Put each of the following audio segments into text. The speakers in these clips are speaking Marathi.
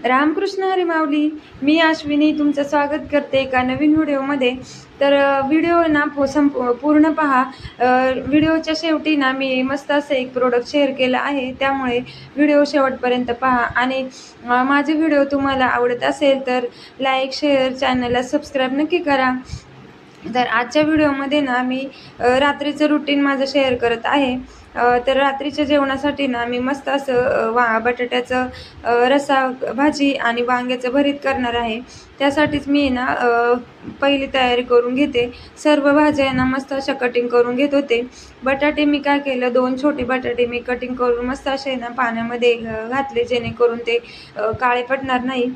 रामकृष्ण हरी माऊली. मी अश्विनी तुमचं स्वागत करते एका नवीन व्हिडिओमध्ये. तर व्हिडिओ ना पूर्ण पहा. व्हिडिओच्या शेवटी ना मी मस्त असं एक प्रोडक्ट शेअर केलं आहे, त्यामुळे व्हिडिओ शेवटपर्यंत पहा. आणि माझे व्हिडिओ तुम्हाला आवडत असेल तर लाईक, शेअर, चॅनलला सबस्क्राईब नक्की करा. तर आजच्या व्हिडिओमध्ये ना मी रात्रीचं रुटीन माझं शेअर करत आहे. तर रात्रीच्या जेवणासाठी ना मी मस्त असं बटाट्याचं रस्सा भाजी आणि वांग्याचं भरीत करणार आहे. त्यासाठीच मी ना पहिली तयारी करून घेते. सर्व भाज्या ना मस्त अशा कटिंग करून घेत होते. बटाटे मी काय केलं, 2 छोटे बटाटे मी कटिंग करून मस्त असे ना पाण्यामध्ये घातले, जेणेकरून ते काळे पडणार नाही.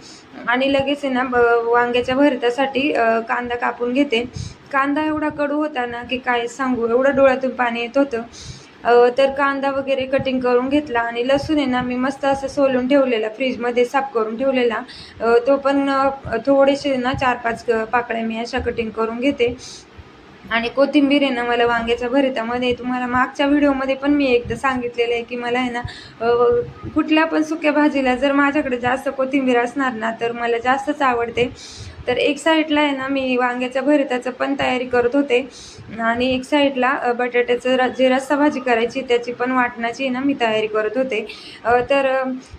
आणि लगेच आहे ना वांग्याच्या भरतासाठी कांदा कापून घेते. कांदा एवढा कडू होता ना की काय सांगू, एवढं डोळ्यातून पाणी येत होतं. तर कांदा वगैरे कटिंग करून घेतला आणि लसूण आहे ना मी मस्त असं सोलून ठेवलेला, फ्रीजमध्ये साफ करून ठेवलेला. तो पण थोडेसे ना 4-5 पाकळ्या मी अशा कटिंग करून घेते. आणि कोथिंबीर आहे ना मला वांग्याच्या भरितामध्ये, तुम्हाला मागच्या व्हिडिओमध्ये पण मी एकदा सांगितलेलं आहे की मला आहे ना कुठल्या पण सुक्या भाजीला जर माझ्याकडे जास्त कोथिंबीर असणार ना तर मला जास्तच आवडते. तर एक साईडला आहे ना मी वांग्याच्या भरिताचं पण तयारी करत होते आणि एक साईडला बटाट्याचं जे रस्सा भाजी करायची त्याची पण वाटणाची ना मी तयारी करत होते. तर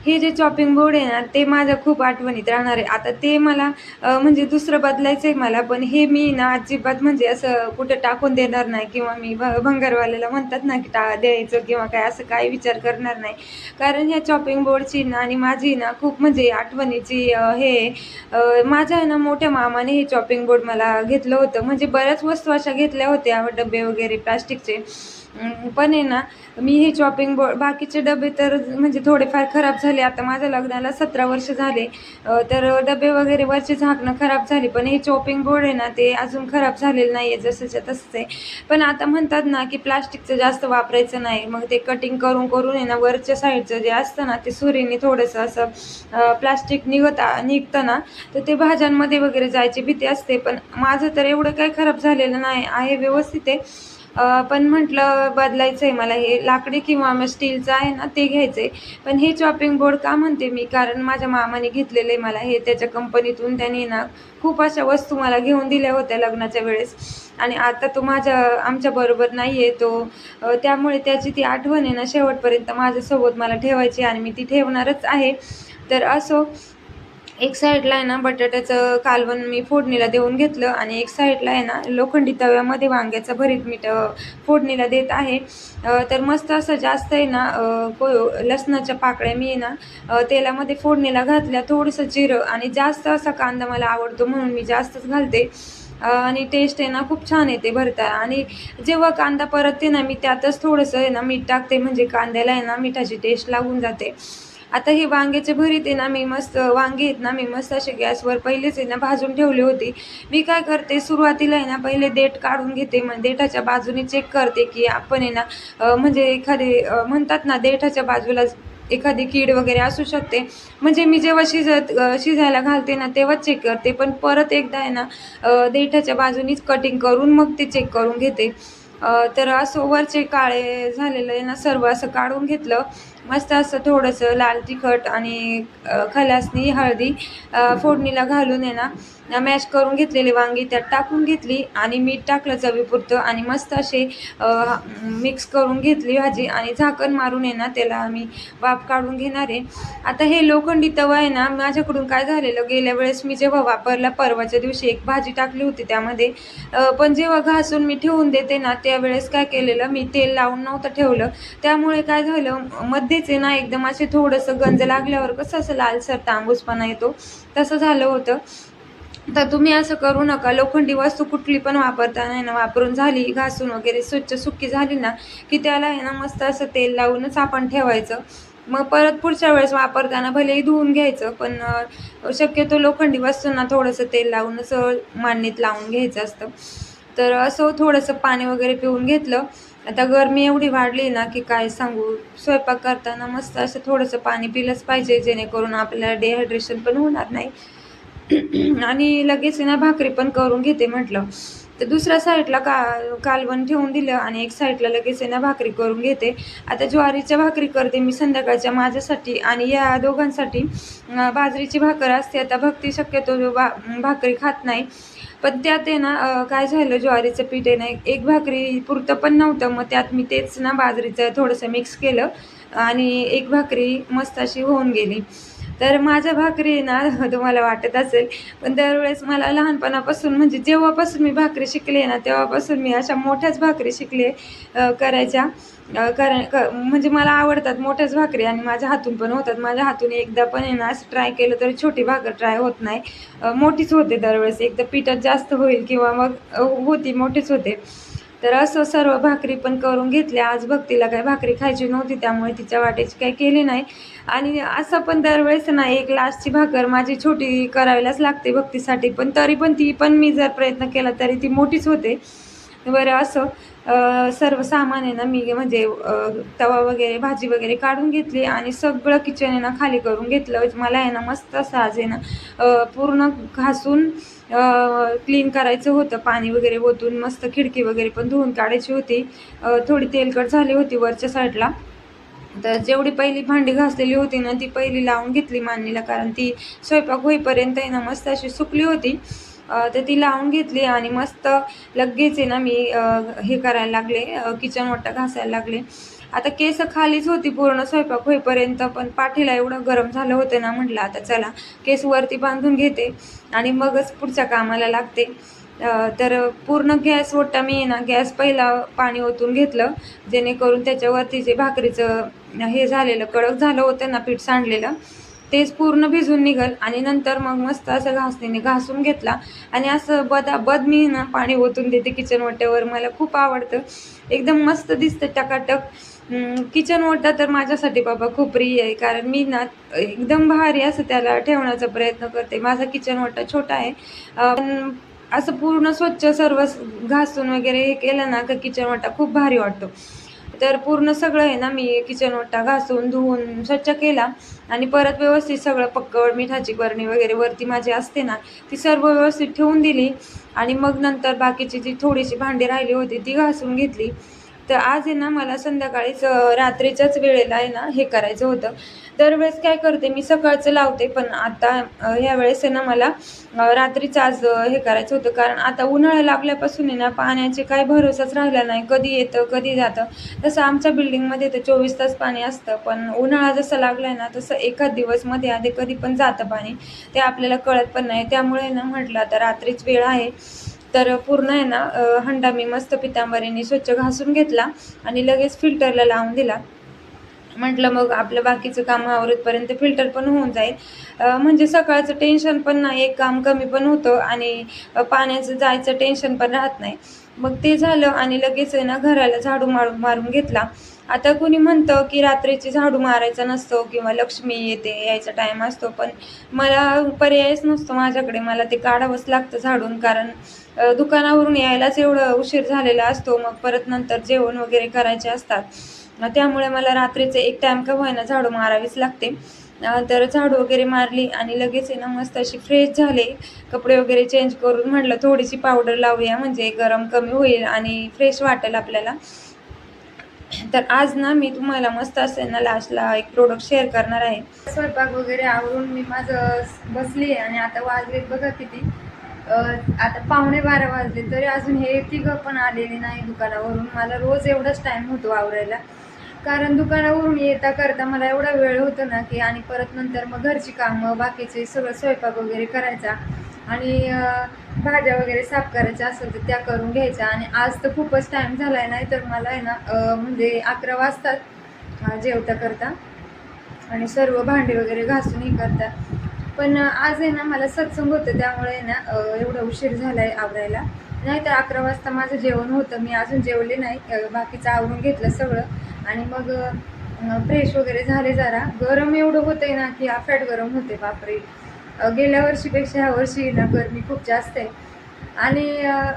हे जे चॉपिंग बोर्ड आहे ना ते माझ्या खूप आठवणीत राहणार आहे. आता ते मला म्हणजे दुसरं बदलायचं आहे मला, पण हे मी ना अजिबात म्हणजे असं कुठं टाकून देणार नाही, किंवा मी भंगारवाल्याला म्हणतात ना की द्यायचं किंवा काय, असं काही विचार करणार नाही. कारण ह्या चॉपिंग बोर्डची ना आणि माझी ना खूप म्हणजे आठवणीची माझ्या आहे ना मोठ्या मामाने हे चॉपिंग बोर्ड मला घेतलं होतं. म्हणजे बऱ्याच वस्तू अशा घेतल्या होत्या, डबे वगैरे प्लास्टिकचे. पण आहे ना मी हे चॉपिंग बोर्ड, बाकीचे डबे तर म्हणजे थोडेफार खराब झाले. आता माझ्या लग्नाला 17 वर्ष झाले, तर डबे वगैरे वरची झाकणं खराब झाली, पण हे चॉपिंग बोर्ड आहे ना ते अजून खराब झालेलं नाही आहे, जसंच्या तसंच आहे. पण आता म्हणतात ना की प्लास्टिकचं जास्त वापरायचं नाही. मग ते कटिंग करून करून आहे ना वरच्या साईडचं जे असतं ना ते सुरीने थोडंसं असं प्लास्टिक निघतं ना, तर ते भाज्यांमध्ये वगैरे जायची भीती असते. पण माझं तर एवढं काही खराब झालेलं नाही आहे, व्यवस्थित आहे. पण म्हटलं बदलायचं आहे मला, हे लाकडी किंवा मग स्टीलचं आहे ना ते घ्यायचं आहे. पण हे चॉपिंग बोर्ड का म्हणते मी, कारण माझ्या मामाने घेतलेलं आहे मला हे त्याच्या कंपनीतून. त्यांनी ना खूप अशा वस्तू मला घेऊन दिल्या होत्या लग्नाच्या वेळेस, आणि आता तो आमच्याबरोबर नाही आहे तो. त्यामुळे त्याची ती आठवण आहे ना शेवटपर्यंत माझ्यासोबत मला ठेवायची, आणि मी ती ठेवणारच आहे. तर असो, एक साईडला आहे ना बटाट्याचं कालवण मी फोडणीला देऊन घेतलं, आणि एक साईडला आहे ना लोखंडी तव्यामध्ये वांग्याचं भरीत मी फोडणीला देत आहे. तर मस्त असं जास्त आहे ना लसणाच्या पाकळ्या मी ना तेलामध्ये फोडणीला घातल्या, थोडंसं जिरं, आणि जास्त असा कांदा मला आवडतो म्हणून मी जास्तच घालते. आणि टेस्ट आहे ना खूप छान येते भरता. आणि जेव्हा कांदा परतते ना मी त्यातच थोडंसं आहे ना मीठ टाकते, म्हणजे कांद्याला आहे ना मिठाची टेस्ट लागून जाते. आता हे वांग्याचे भरीत आहे ना मी मस्त, वांगे आहेत ना मी मस्त असे गॅसवर पहिलेच आहे ना भाजून ठेवली होती. मी काय करते, सुरुवातीला आहे ना पहिले देठ काढून घेते, मग देठाच्या बाजूने चेक करते की आपण आहे ना म्हणजे एखादे म्हणतात ना देठाच्या बाजूला एखादी कीड वगैरे असू शकते. म्हणजे मी जेव्हा शिजायला घालते ना तेव्हाच चेक करते, पण परत एकदा आहे ना देठाच्या बाजूनीच कटिंग करून मग ते चेक करून घेते. तर असं वरचे काळे झालेलं आहे ना सर्व असं काढून घेतलं. मस्त असं थोडंसं लाल तिखट आणि खलासनी हळदी फोडणीला घालून आहे ना मॅश करून घेतलेली वांगी त्यात टाकून घेतली, आणि मीठ टाकलं चवीपुरतं, आणि मस्त असे मिक्स करून घेतली भाजी, आणि झाकण मारून आहे ना त्याला आम्ही वाफ काढून घेणार आहे. आता हे लोखंडी तवा आहे ना माझ्याकडून काय झालेलं, गेल्या वेळेस मी जेव्हा वापरला, परवाच्या दिवशी एक भाजी टाकली होती त्यामध्ये, पण जेव्हा घासून मी ठेवून देते ना त्यावेळेस काय केलेलं, मी तेल लावून नव्हतं ठेवलं. त्यामुळे काय झालं, मध्येच आहे ना एकदम असे थोडंसं गंज लागल्यावर कसं असं लालसर तांबूसपणा येतो, तसं झालं होतं. तर तुम्ही असं करू नका. लोखंडी वस्तू कुठली पण वापरताना ना वापरून झाली, घासून वगैरे स्वच्छ सुकी झाली ना की त्याला आहे ना मस्त असं तेल लावूनच आपण ठेवायचं. मग परत पुढच्या वेळेस वापरताना भलेही धुवून घ्यायचं, पण शक्यतो लोखंडी वस्तूंना थोडंसं तेल लावूनच मांडणीत लावून घ्यायचं असतं. तर असं थोडंसं पाणी वगैरे पिऊन घेतलं. आता गरमी एवढी वाढली ना की काय सांगू, स्वयंपाक करताना मस्त असं थोडंसं पाणी पिलंच पाहिजे, जेणेकरून आपल्याला डिहायड्रेशन पण होणार नाही. आणि लगेच ना भाकरी पण करून घेते म्हटलं. तर दुसऱ्या साईडला कालवण ठेवून दिलं आणि एक साईडला लगेच आहे ना भाकरी करून घेते. आता ज्वारीच्या भाकरी करते मी संध्याकाळच्या माझ्यासाठी आणि या दोघांसाठी बाजरीची भाकर असते. आता भक्ती शक्यतो भाकरी खात नाही, पण त्यात आहे ना काय झालं, ज्वारीचं पीठ आहे ना एक भाकरी पुरतं पण नव्हतं. मग त्यात मी तेच ना बाजरीचं थोडंसं मिक्स केलं आणि एक भाकरी मस्त अशी होऊन गेली. तर माझ्या भाकरी ना तुम्हाला वाटत असेल, पण दरवेळेस मला लहानपणापासून म्हणजे जेव्हापासून मी भाकरी शिकले ना तेव्हापासून मी अशा मोठ्याच भाकरी शिकले करायच्या. म्हणजे मला आवडतात मोठ्याच भाकरी आणि माझ्या हातून पण होतात. माझ्या हातून एकदा पण आहे ना असं ट्राय केलं तरी छोटी भाकर ट्राय होत नाही, मोठीच होते दरवेळेस. एकदा पिठात जास्त होईल किंवा मग होती मोठीच होते. तर असं सर्व भाकरी पण करून घेतल्या. आज भक्तीला काही भाकरी खायची नव्हती त्यामुळे तिच्या वाटेची काही केली नाही. आणि असं पण दरवेळेस ना एक लास्टची भाकर माझी छोटी करायलाच लागते भक्तीसाठी, पण तरी पण ती पण मी जर प्रयत्न केला तरी ती मोठीच होते. बरं असं सर्व सामान आहे ना मी म्हणजे तवा वगैरे भाजी वगैरे काढून घेतली आणि सगळं किचन आहे ना खाली करून घेतलं. मला आहे ना मस्त असं आज आहे ना पूर्ण घासून क्लीन करायचं होतं, पाणी वगैरे ओतून मस्त खिडकी वगैरे पण धुवून काढायची होती. थोडी तेलकट झाली होती वरच्या साईडला. तर जेवढी पहिली भांडी घासलेली होती ना ती पहिली लावून घेतली मांडणीला, कारण ती स्वयंपाक होईपर्यंत आहे ना मस्त अशी सुकली होती. तर ती लावून घेतली आणि मस्त लगेच आहे ना मी हे करायला लागले, किचन ओटा घासायला लागले. आता केस खालीच होती पूर्ण स्वयंपाक होईपर्यंत, पण पाठीला एवढं गरम झालं होतं ना, म्हटलं आता चला केस वरती बांधून घेते आणि मगच पुढच्या कामाला लागते. तर पूर्ण गॅस ओटा मी ना गॅस पहिला पाणी ओतून घेतलं, जेणेकरून त्याच्यावरती जे भाकरीचं हे झालेलं कडक झालं होतं ना पीठ सांडलेलं तेच पूर्ण भिजून निघल. आणि नंतर मग मस्त असं घासणीने घासून घेतला आणि असं बद मी ना पाणी ओतून देते किचन ओट्यावर. मला खूप आवडतं, एकदम मस्त दिसतं टकाटक. किचन ओटा तर माझ्यासाठी बाबा खूप प्रिय आहे, कारण मी ना एकदम भारी असं त्याला ठेवण्याचा प्रयत्न करते. माझा किचन ओटा छोटा आहे, पण असं पूर्ण स्वच्छ सर्व घासून वगैरे हे केलं ना का किचन ओटा खूप भारी वाटतो. तर पूर्ण सगळं आहे ना मी किचन ओटा घासून धुवून स्वच्छ केला आणि परत व्यवस्थित सगळं पक्कड मिठाची बरणी वगैरे वरती माझी असते ना ती सर्व व्यवस्थित ठेवून दिली. आणि मग नंतर बाकीची जी थोडीशी भांडी राहिली होती ती घासून घेतली. तर आज आहे ना मला संध्याकाळीच रात्रीच्याच वेळेला आहे ना हे करायचं होतं. दरवेळेस काय करते मी सकाळचं लावते, पण आता ह्या वेळेस आहे ना मला रात्रीचं आज हे करायचं होतं, कारण आता उन्हाळा लागल्यापासून आहे ना पाण्याचे काही भरोसाच राहिला नाही, कधी येतं कधी जातं. तसं आमच्या बिल्डिंगमध्ये तर 24 तास पाणी असतं, पण उन्हाळा जसं लागलाय ना तसं एखाद दिवस मध्ये आधी कधी पण जातं पाणी, ते आपल्याला कळत पण नाही. त्यामुळे ना म्हटलं आता रात्रीच वेळ आहे तर पूर्ण आहे ना हंडा मी मस्त पितांबरीने स्वच्छ घासून घेतला आणि लगेच फिल्टरला लावून दिला. म्हटलं मग आपलं बाकीचं काम आवरतपर्यंत फिल्टर पण होऊन जाईल, म्हणजे सकाळचं टेन्शन पण नाही, एक काम कमी पण होतं आणि पाण्याचं जायचं टेन्शन पण राहत नाही. मग ते झालं आणि लगेच आहे ना घराला झाडू मारून घेतला. आता कुणी म्हणतं की रात्रीची झाडू मारायचा नसतो किंवा लक्ष्मी येते यायचा टाईम असतो, पण मला पर्यायच नसतो माझ्याकडे, मला ते काढावंच लागतं झाडून, कारण दुकानावरून यायलाच एवढं उशीर झालेला असतो. मग परत नंतर जेवण वगैरे करायचे असतात, त्यामुळे मला रात्रीचे एक टाईम का होईना झाडू मारावीच लागते. तर झाडू वगैरे मारली आणि लगेच आहे ना मस्त अशी फ्रेश झाले, कपडे वगैरे चेंज करून म्हटलं थोडीशी पावडर लावूया म्हणजे गरम कमी होईल आणि फ्रेश वाटेल आपल्याला. तर आज ना मी तुम्हाला मस्त असेल ना लास्टला एक प्रोडक्ट शेअर करणार आहे. स्वयंपाक वगैरे आवरून मी माझं बसली आहे आणि आता वाजलेत बघा किती, आता 11:15 वाजले तरी अजून हे तिघं पण आलेले नाही दुकानावरून. मला रोज एवढाच टाईम होतो आवरायला, कारण दुकानावरून येता करता मला एवढा वेळ होतो ना की, आणि परत नंतर मग घरची कामं बाकीचे सगळं स्वयंपाक वगैरे करायचा आणि भाज्या वगैरे साफ करायच्या असेल तर त्या करून घ्यायच्या. आणि आज तर खूपच टाईम झाला आहे, नाही तर मला आहे ना म्हणजे 11 वाजतात जेवता करता आणि सर्व भांडी वगैरे घासून हे करतात. पण आज आहे ना मला सत्संग होतं त्यामुळे ना एवढा उशीर झाला आहे आवरायला, नाही तर 11 वाजता माझं जेवण होतं. मी अजून जेवले नाही, बाकीचं आवरून घेतलं सगळं आणि मग फ्रेश वगैरे झाले. जरा गरम एवढं होतं आहे ना की अफाट गरम होते बापरे. गेल्या वर्षीपेक्षा ह्या वर्षी ना गरमी खूप जास्त आहे. आणि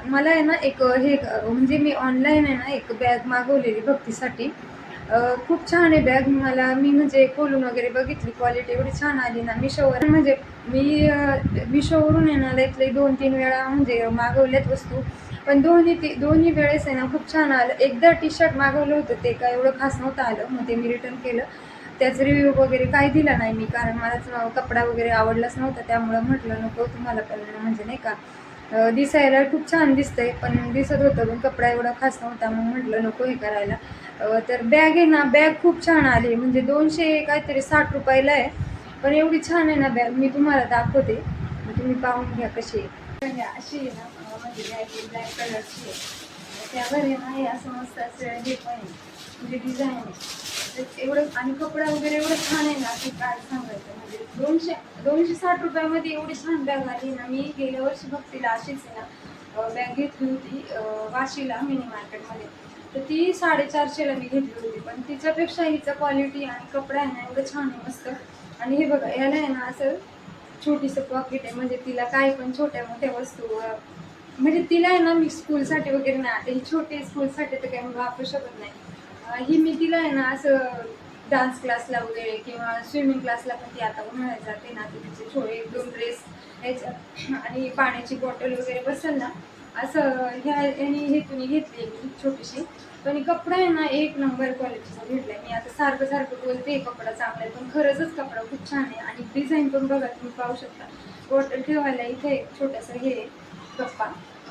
मला आहे ना एक हे म्हणजे मी ऑनलाईन आहे ना एक बॅग मागवलेली भक्तीसाठी, खूप छान आहे बॅग. मी म्हणजे खोलून वगैरे बघितली, क्वालिटी एवढी छान आली ना. मिशोवर म्हणजे मी मिशोवरून आहे ना लई 2-3 वेळा म्हणजे मागवल्यात वस्तू, पण दोन्ही वेळेस आहे ना खूप छान आलं. एकदा टी शर्ट मागवलं होतं, ते काय एवढं खास नव्हतं आलं, मग ते मी रिटर्न केलं. त्याचा रिव्ह्यू वगैरे काही दिला नाही मी, कारण मलाच कपडा वगैरे आवडलाच नव्हता. त्यामुळं म्हटलं नको तुम्हाला पण, म्हणजे नाही का दिसायला खूप छान दिसतंय, पण दिसत होतं पण कपडा एवढा खास नव्हता, मग म्हटलं नको हे करायला. तर बॅग आहे ना, बॅग खूप छान आली, म्हणजे 260 रुपयाला आहे, पण एवढी छान आहे ना बॅग, मी तुम्हाला दाखवते, मग तुम्ही पाहून घ्या कशी आहे. अशी आहे ना, म्हणजे बॅग ब्लॅक कलरची आहे. त्यावर आहे ना हे असं मस्त असं हे पण आहे, म्हणजे डिझाईन आहे. एवढं आणि कपडा वगैरे एवढं छान आहे ना की काय सांगायचं. म्हणजे 260 रुपयामध्ये एवढी छान बॅग आली ना. मी गेल्या वर्षी भक्तीला अशीच आहे ना बॅग घेतली होती वाशीला मिनी मार्केटमध्ये, तर ती 450ला मी घेतली होती, पण तिच्यापेक्षा हिचं क्वालिटी आणि कपडा आहे ना एवढं छान आहे मस्त. आणि हे बघा, याला आहे ना असं छोटीसं पॉकेट आहे, म्हणजे तिला काय पण छोट्या मोठ्या वस्तू म्हणजे तिला आहे ना मी स्कूलसाठी वगैरे नाही, आता ही छोटी स्कूलसाठी तर काही मी वापरू शकत नाही. ही मी तिला आहे ना असं डान्स क्लासला वगैरे किंवा स्विमिंग क्लासला पण ती आता उन्हाळ्यात जाते ना, ती तिचे छोटे 1-2 ड्रेस ह्याच्यात आणि पाण्याची बॉटल वगैरे बसेल ना असं ह्यानी हेतून घेतली मी छोटीशी. पण कपडा आहे ना एक नंबर क्वालिटीचा भेटलाय. मी आता सारखं सारखं बोलते कपडा चांगला आहे, पण खरंच कपडा खूप छान आहे. आणि डिझाईन पण बघा, तुम्ही पाहू शकता. बॉटल ठेवायला इथे एक छोटंसं हे गप्पा,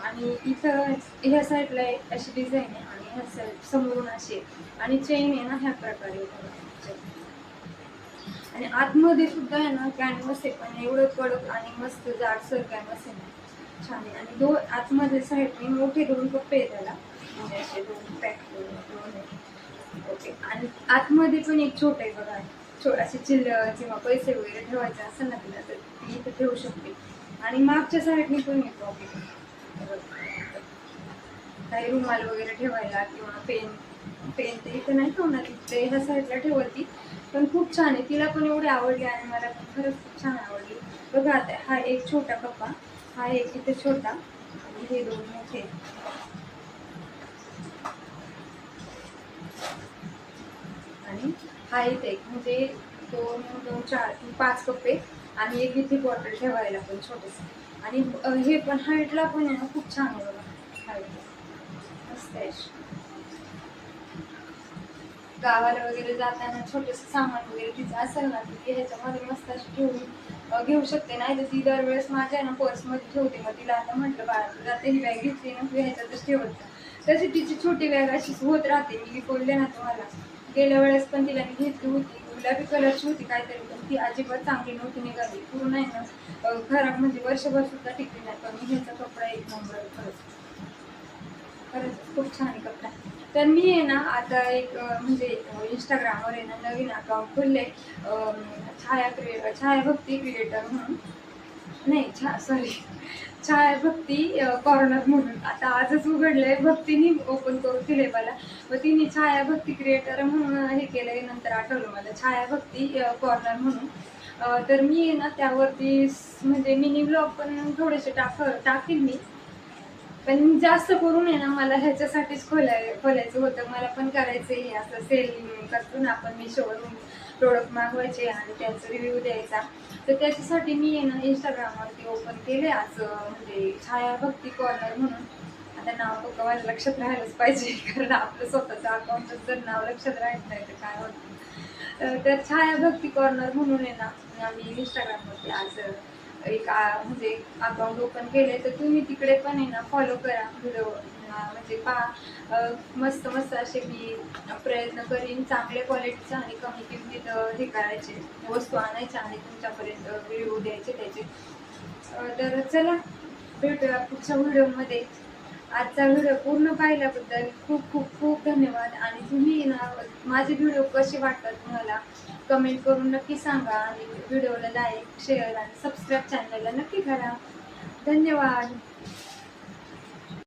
आणि इथं ह्या साईडला एक अशी डिझाईन आहे, आणि ह्या साईड समोरून अशी, आणि चेन आहे ना ह्या प्रकारे. आणि आतमध्ये सुद्धा आहे ना कॅनव्हस आहे, पण एवढं कडक आणि मस्त जाडसर कॅनव्हस आहे ना, छान आहे. आणि आतमध्ये साईडने मोठे 2 कप्पे आहेत त्याला, म्हणजे असे 2 पॅक दोन आहे. ओके. आणि आतमध्ये पण एक छोटं आहे बघा, असे चिल्लर किंवा पैसे वगैरे ठेवायचे असेल ना तिला, तर ती इथे ठेवू शकते. आणि मागच्या साईडने पण एक पॉकेट, काही रुमाल वगैरे ठेवायला किंवा पेन ते इथं नाही ठेवणार, ते ह्या साईडला ठेवती. पण खूप छान आहे, तिला पण एवढी आवडली आणि मला पण खरंच खूप छान आवडली. बघा आता हा एक छोटा कप्पा, हा एक इथे छोटा, आणि हे 2 मोठे, आणि हा इथे एक, म्हणजे 2 2 4 5 कप्पे, आणि एक इथे बॉटल ठेवायला पण छोटस. आणि हे पण हाईटला पण आहे ना खूप छान आहे बघा, हाईट मस्त आहे. गावाला वगैरे जाताना छोटंसं सामान वगैरे तिचं असेल ना, ती ह्याच्यामध्ये मस्त अशी ठेवून घेऊ शकते. नाही तर ती दरवेळेस माझ्या ना पर्समध्ये ठेवते. मग तिला आता म्हटलं बाळा तू जाते ही बॅग घेतली ना, तू ह्याच्यातच ठेवत जा. तशी तिची छोटी बॅग अशीच होत राहते. मी बोलले ना तुम्हाला, गेल्या वेळेस पण तिला मी घेतली होती, गुलाबी कलरची होती काहीतरी, पण ती अजिबात चांगली नव्हती निघाली, पूर्ण आहे ना खराब, म्हणजे वर्षभर सुद्धा टिकली नाही. पण मी ह्याचा कपडा एक नंबर, खरंच खूप छान आहे कपडा. तर मी आहे ना आता एक म्हणजे इंस्टाग्रामवर आहे ना नवीन अकाउंट खोलले, छायाभक्ती क्रिएटर म्हणून, नाही सॉरी, छायाभक्ती कॉर्नर म्हणून. आता आजच उघडलंय, भक्तीने ओपन करून दिले मला, व तिने छायाभक्ती क्रिएटर म्हणून हे केलंय. नंतर आठवलं मला, छायाभक्ती कॉर्नर म्हणून. तर मी आहे ना त्यावरती म्हणजे मिनी ब्लॉग पण थोडेसे टाकेल मी, पण जास्त करून आहे ना मला ह्याच्यासाठीच खोलायचं होतं. मला पण करायचं हे असं सेलिंग करतो ना आपण, मिशोवरून प्रोडक्ट मागवायचे आणि त्यांचा रिव्ह्यू द्यायचा. तर त्याच्यासाठी मी आहे ना इंस्टाग्रामवरती ओपन केले आज, म्हणजे छायाभक्ती कॉर्नर म्हणून. आता नाव फक्त माझ्या लक्षात राहायलाच पाहिजे, कारण आपलं स्वतःचं अकाउंटच जर नाव लक्षात राहत नाही तर काय होतं. तर छायाभक्ती कॉर्नर म्हणून आहे ना मी इंस्टाग्रामवरती आज एक म्हणजे अकाउंट ओपन केले. तर तुम्ही तिकडे पण आहे ना फॉलो करा, व्हिडिओ म्हणजे पहा. मस्त मस्त असे मी प्रयत्न करीन चांगल्या क्वालिटीचा आणि कमी किमतीत हे करायचे, वस्तू आणायच्या आणि तुमच्यापर्यंत व्हिडिओ द्यायचे त्याचे. तर चला भेटूया पुढच्या व्हिडिओमध्ये. आजचा व्हिडिओ पूर्ण पाहिल्याबद्दल खूप खूप खूप धन्यवाद. आणि तुम्ही ना माझे व्हिडिओ कसे वाटतात तुम्हाला कमेंट करून नक्की सांगा, आणि व्हिडिओला लाईक शेअर आणि सबस्क्राईब चॅनलला नक्की करा. धन्यवाद.